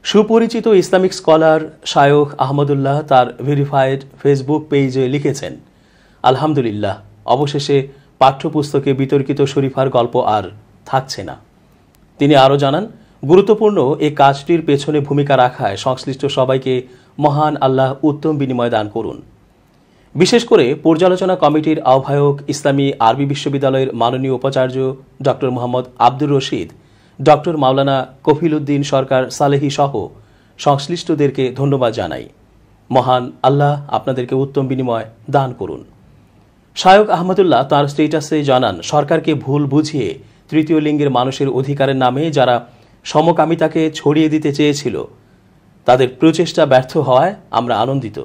সুপরিচিত Islamic scholar শায়খ আহমদুল্লাহ তার verified Facebook পেজে লিখেছেন, আলহামদুলিল্লাহ, অবশেষে পাঠ্যপুস্তকে বিতর্কিত শরীফার গল্প আর থাকছে না। তিনি আরও জানান, গুরুত্বপূর্ণ এই কাজটির পেছনে ভূমিকা রাখায় সংশ্লিষ্ট সবাইকে মহান আল্লাহ উত্তম বিনিময় দান করুন। বিশেষ করে পর্যালোচনা কমিটির আহ্বায়ক, ইসলামী আরবি বিশ্ববিদ্যালয়ের মাননীয় উপাচার্য ড মোহাম্মদ আব্দুর রশিদ, ড মাওলানা কফিল উদ্দিন সরকার সালেহী সহ সংশ্লিষ্টদেরকে ধন্যবাদ জানাই। মহান আল্লাহ আপনাদেরকে উত্তম বিনিময় দান করুন। শায়খ আহমদুল্লাহ তাঁর স্টেটাসে জানান, সরকারকে ভুল বুঝিয়ে তৃতীয় লিঙ্গের মানুষের অধিকারের নামে যারা সমকামিতাকে ছড়িয়ে দিতে চেয়েছিল, তাদের প্রচেষ্টা ব্যর্থ হওয়ায় আমরা আনন্দিত।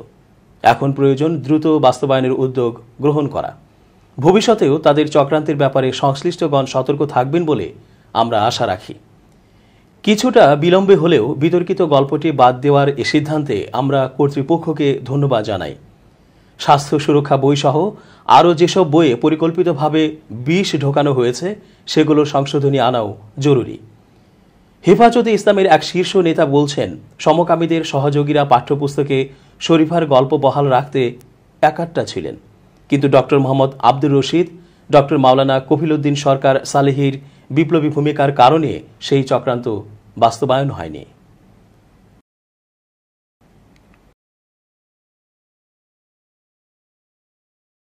এখন প্রয়োজন দ্রুত বাস্তবায়নের উদ্যোগ গ্রহণ করা। ভবিষ্যতেও তাদের চক্রান্তের ব্যাপারে সংশ্লিষ্টগণ সতর্ক থাকবেন বলে আমরা আশা রাখি। কিছুটা বিলম্বে হলেও বিতর্কিত গল্পটি বাদ দেওয়ার এ সিদ্ধান্তে আমরা কর্তৃপক্ষকে ধন্যবাদ জানাই। স্বাস্থ্য সুরক্ষা বই সহ আরও যেসব বইয়ে পরিকল্পিতভাবে বিষ ঢোকানো হয়েছে, সেগুলোর সংশোধনী আনাও জরুরি। হেফাজতে ইসলামের এক শীর্ষ নেতা বলছেন, সমকামীদের সহযোগীরা পাঠ্যপুস্তকে শরীফার গল্প বহাল রাখতে একাট্টা ছিলেন, কিন্তু ড মোহাম্মদ আব্দুর রশিদ, ড মাওলানা কফিল উদ্দিন সরকার সালেহীর বিপ্লবী ভূমিকার কারণে সেই চক্রান্ত বাস্তবায়ন হয়নি।